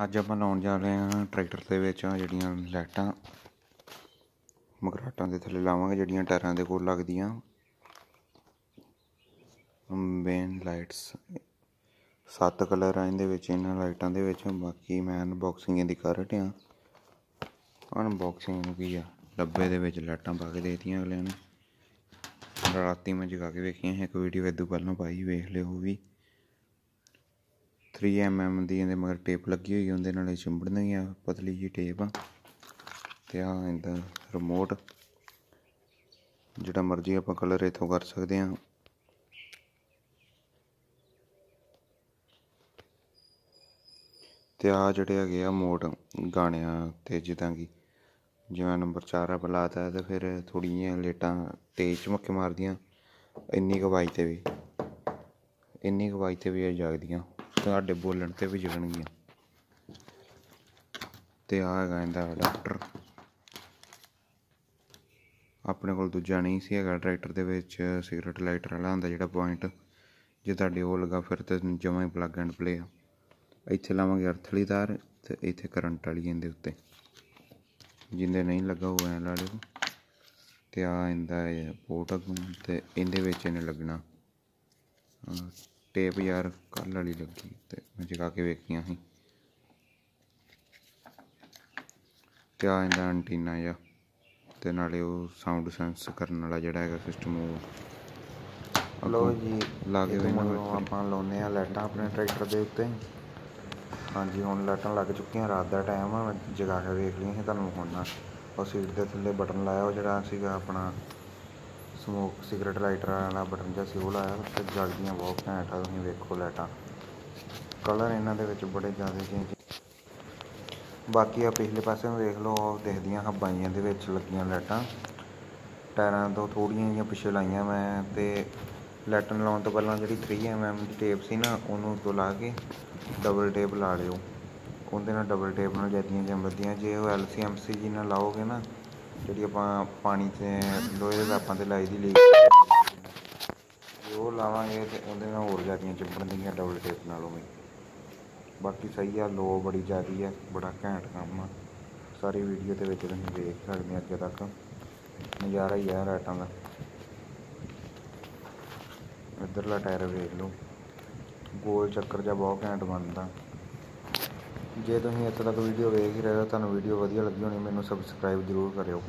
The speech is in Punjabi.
ਅੱਜ ਆਪਾਂ ਲਾਉਣ ਜਾ ਰਹੇ ਹਾਂ ਟਰੈਕਟਰ ਦੇ ਵਿੱਚ ਜਿਹੜੀਆਂ ਲਾਈਟਾਂ ਮਗਰਾਟਾਂ ਦੇ ਥੱਲੇ ਲਾਵਾਂਗੇ, ਜਿਹੜੀਆਂ ਟਾਇਰਾਂ ਦੇ ਕੋਲ ਲੱਗਦੀਆਂ ਮੇਨ ਲਾਈਟਸ। 7 ਕਲਰ ਆ ਇਹਦੇ ਵਿੱਚ, ਇਹਨਾਂ ਲਾਈਟਾਂ ਦੇ ਵਿੱਚ। ਬਾਕੀ ਮੈਂ ਅਨਬੋਕਸਿੰਗ ਇਹਦੀ ਕਰ ਹਟਿਆ। ਅਨਬੋਕਸਿੰਗ ਨੂੰ ਕੀ ਆ, ਡੱਬੇ ਦੇ ਵਿੱਚ ਲਾਈਟਾਂ ਪਾ ਕੇ ਦੇ ਦਿੱਤੀਆਂ ਅਗਲਿਆਂ ਨੇ। ਰਾਤੀ ਮੈਂ ਜਗਾ ਕੇ ਵੇਖੀਆਂ ਸੀ, ਇੱਕ ਵੀਡੀਓ ਇਦੋਂ ਪਹਿਲਾਂ ਪਾਈ, ਵੇਖ ਲਿਓ। ਉਹ ਵੀ 3mm ਦੀ ਇਹਦੇ ਮਗਰ ਟੇਪ ਲੱਗੀ ਹੋਈ, ਉਹਦੇ ਨਾਲ ਚਿੰਬੜਨੀ ਆ, ਪਤਲੀ ਜਿਹੀ ਟੇਪ ਆ। ਅਤੇ ਆਹ ਇਹਦਾ ਰਿਮੋਟ, ਜਿਹੜਾ ਮਰਜ਼ੀ ਆਪਾਂ ਕਲਰ ਇੱਥੋਂ ਕਰ ਸਕਦੇ ਹਾਂ। ਅਤੇ ਆਹ ਜਿਹੜੇ ਹੈਗੇ ਆ ਮੋਡ ਗਾਣਿਆਂ 'ਤੇ, ਜਿੱਦਾਂ ਕਿ ਜਿਵੇਂ ਨੰਬਰ 4 ਆਪਾਂ ਲਾ ਤਾ, ਅਤੇ ਫਿਰ ਥੋੜ੍ਹੀਆਂ ਜਿਹੀਆਂ ਲਾਈਟਾਂ ਤੇਜ਼ ਝਮੱਕੇ ਮਾਰਦੀਆਂ, ਇੰਨੀ ਕੁ ਆਵਾਜ਼ 'ਤੇ ਵੀ ਇਹ ਜਗਦੀਆਂ, ਤੁਹਾਡੇ ਬੋਲਣ 'ਤੇ ਵੀ ਜਗਣਗੀਆਂ। ਅਤੇ ਆਹ ਹੈਗਾ ਇਹਦਾ ਅਡਾਪਟਰ। ਆਪਣੇ ਕੋਲ ਦੂਜਾ ਨਹੀਂ ਸੀ ਹੈਗਾ ਟਰੈਕਟਰ ਦੇ ਵਿੱਚ, ਸਿਗਰਟ ਲਾਈਟਰ ਵਾਲਾ ਹੁੰਦਾ ਜਿਹੜਾ ਪੁਆਇੰਟ। ਜੇ ਤੁਹਾਡੇ ਉਹ ਲੱਗਾ ਫਿਰ ਤਾਂ ਜਮਾਂ ਹੀ ਪਲੱਗ ਐਂਡ ਪਲੇ ਆ। ਇੱਥੇ ਲਾਵਾਂਗੇ ਅਰਥ ਵਾਲੀ ਤਾਰ, ਅਤੇ ਇੱਥੇ ਕਰੰਟ ਵਾਲੀ ਇਹਦੇ ਉੱਤੇ। ਜਿੰਦੇ ਨਹੀਂ ਲੱਗਾ ਉਹ ਐਂ ਲਾ ਲਿਓ। ਅਤੇ ਆਹ ਇਹਦਾ ਪੋਰਟ ਅੱਗੋਂ, ਅਤੇ ਇਹਦੇ ਵਿੱਚ ਇਹਨੇ ਲੱਗਣਾ ਟੇਪ। ਯਾਰ ਕੱਲ੍ਹ ਵਾਲੀ ਲੱਗੀ, ਅਤੇ ਮੈਂ ਜਗਾ ਕੇ ਵੇਖੀਆਂ ਸੀ। ਅਤੇ ਆਹ ਇਹਦਾ ਐਂਟੀਨਾ ਜਿਹਾ, ਅਤੇ ਨਾਲੇ ਉਹ ਸਾਊਂਡ ਸੈਂਸ ਕਰਨ ਵਾਲਾ ਜਿਹੜਾ ਹੈਗਾ ਸਿਸਟਮ, ਉਹ ਲਓ ਜੀ ਲਾ ਕੇ ਆਪਾਂ ਲਾਉਂਦੇ ਹਾਂ ਲਾਈਟਾਂ ਆਪਣੇ ਟਰੈਕਟਰ ਦੇ ਉੱਤੇ। ਹਾਂਜੀ, ਹੁਣ ਲਾਈਟਾਂ ਲੱਗ ਚੁੱਕੀਆਂ, ਰਾਤ ਦਾ ਟਾਈਮ ਆ। ਮੈਂ ਜਗਾ ਕੇ ਵੇਖ ਲਈਆਂ ਸੀ, ਤੁਹਾਨੂੰ ਵਿਖਾਉਣਾ। ਉਹ ਸੀਟ ਦੇ ਥੱਲੇ ਬਟਨ ਲਾਇਆ, ਉਹ ਜਿਹੜਾ ਸੀਗਾ ਆਪਣਾ ਸਮੋਕ ਸਿਗਰਟ ਲਾਈਟਰ ਵਾਲਾ ਬਟਨ ਜਿਹਾ ਸੀ, ਉਹ ਲਾਇਆ। ਅਤੇ ਜਗਦੀਆਂ ਬਹੁਤ ਘੈਂਟ ਆ, ਤੁਸੀਂ ਵੇਖੋ ਲਾਈਟਾਂ। ਕਲਰ ਇਹਨਾਂ ਦੇ ਵਿੱਚ ਬੜੇ ਜ਼ਿਆਦਾ ਚੇਂਜ। ਬਾਕੀ ਆ ਪਿਛਲੇ ਪਾਸੇ ਨੂੰ ਵੇਖ ਲਓ, ਉਹ ਦਿਖਦੀਆਂ ਹੱਬਾਂ ਜਿਹੀਆਂ ਦੇ ਵਿੱਚ ਲੱਗੀਆਂ ਲਾਈਟਾਂ। ਟਾਇਰਾਂ ਤੋਂ ਥੋੜ੍ਹੀਆਂ ਜਿਹੀਆਂ ਪਿੱਛੇ ਲਾਈਆਂ ਮੈਂ। ਅਤੇ ਲਾਈਟਾਂ ਲਾਉਣ ਤੋਂ ਪਹਿਲਾਂ ਜਿਹੜੀ 3mm ਦੀ ਟੇਪ ਸੀ ਨਾ, ਉਹਨੂੰ ਉੱਤੋਂ ਲਾ ਕੇ ਡਬਲ ਟੇਪ ਲਾ ਲਿਓ। ਉਹਦੇ ਨਾਲ ਡਬਲ ਟੇਪ ਨਾਲ ਜਲਦੀਆਂ ਚੰਬੜਦੀਆਂ। ਜੇ ਉਹ LCMC ਜੀ ਨਾਲ ਲਾਓਗੇ ਨਾ, ਜਿਹੜੀ ਆਪਾਂ ਪਾਣੀ 'ਤੇ ਲੋਹੇ ਦੇ ਪਾਈਪਾਂ 'ਤੇ ਲਾਈ ਦੀ ਲੀਕ, ਜੇ ਉਹ ਲਾਵਾਂਗੇ ਤਾਂ ਉਹਦੇ ਨਾਲ ਹੋਰ ਜ਼ਿਆਦੀਆਂ ਚਿੰਬੜਨਗੀਆਂ ਡਬਲ ਟੇਪ ਨਾਲੋਂ ਵੀ। ਬਾਕੀ ਸਹੀ ਆ, ਲੋ ਬੜੀ ਜ਼ਿਆਦਾ ਆ, ਬੜਾ ਘੈਂਟ ਕੰਮ ਆ। ਸਾਰੀ ਵੀਡੀਓ ਦੇ ਵਿੱਚ ਤੁਸੀਂ ਵੇਖ ਸਕਦੇ ਅੱਗੇ ਤੱਕ, ਨਜ਼ਾਰਾ ਹੀ ਆ ਲਾਈਟਾਂ ਦਾ। ਇੱਧਰਲਾ ਟਾਇਰ ਵੇਖ ਲਓ, ਗੋਲ ਚੱਕਰ ਜਿਹਾ ਬਹੁਤ ਘੈਂਟ ਬਣਦਾ। ਜੇ ਤੁਸੀਂ ਇੱਥੇ ਤੱਕ ਵੀਡੀਓ ਵੇਖ ਹੀ ਰਹੇ ਹੋ, ਤੁਹਾਨੂੰ ਵੀਡੀਓ ਵਧੀਆ ਲੱਗੀ ਹੋਣੀ, ਮੈਨੂੰ ਸਬਸਕ੍ਰਾਈਬ ਜ਼ਰੂਰ ਕਰਿਓ।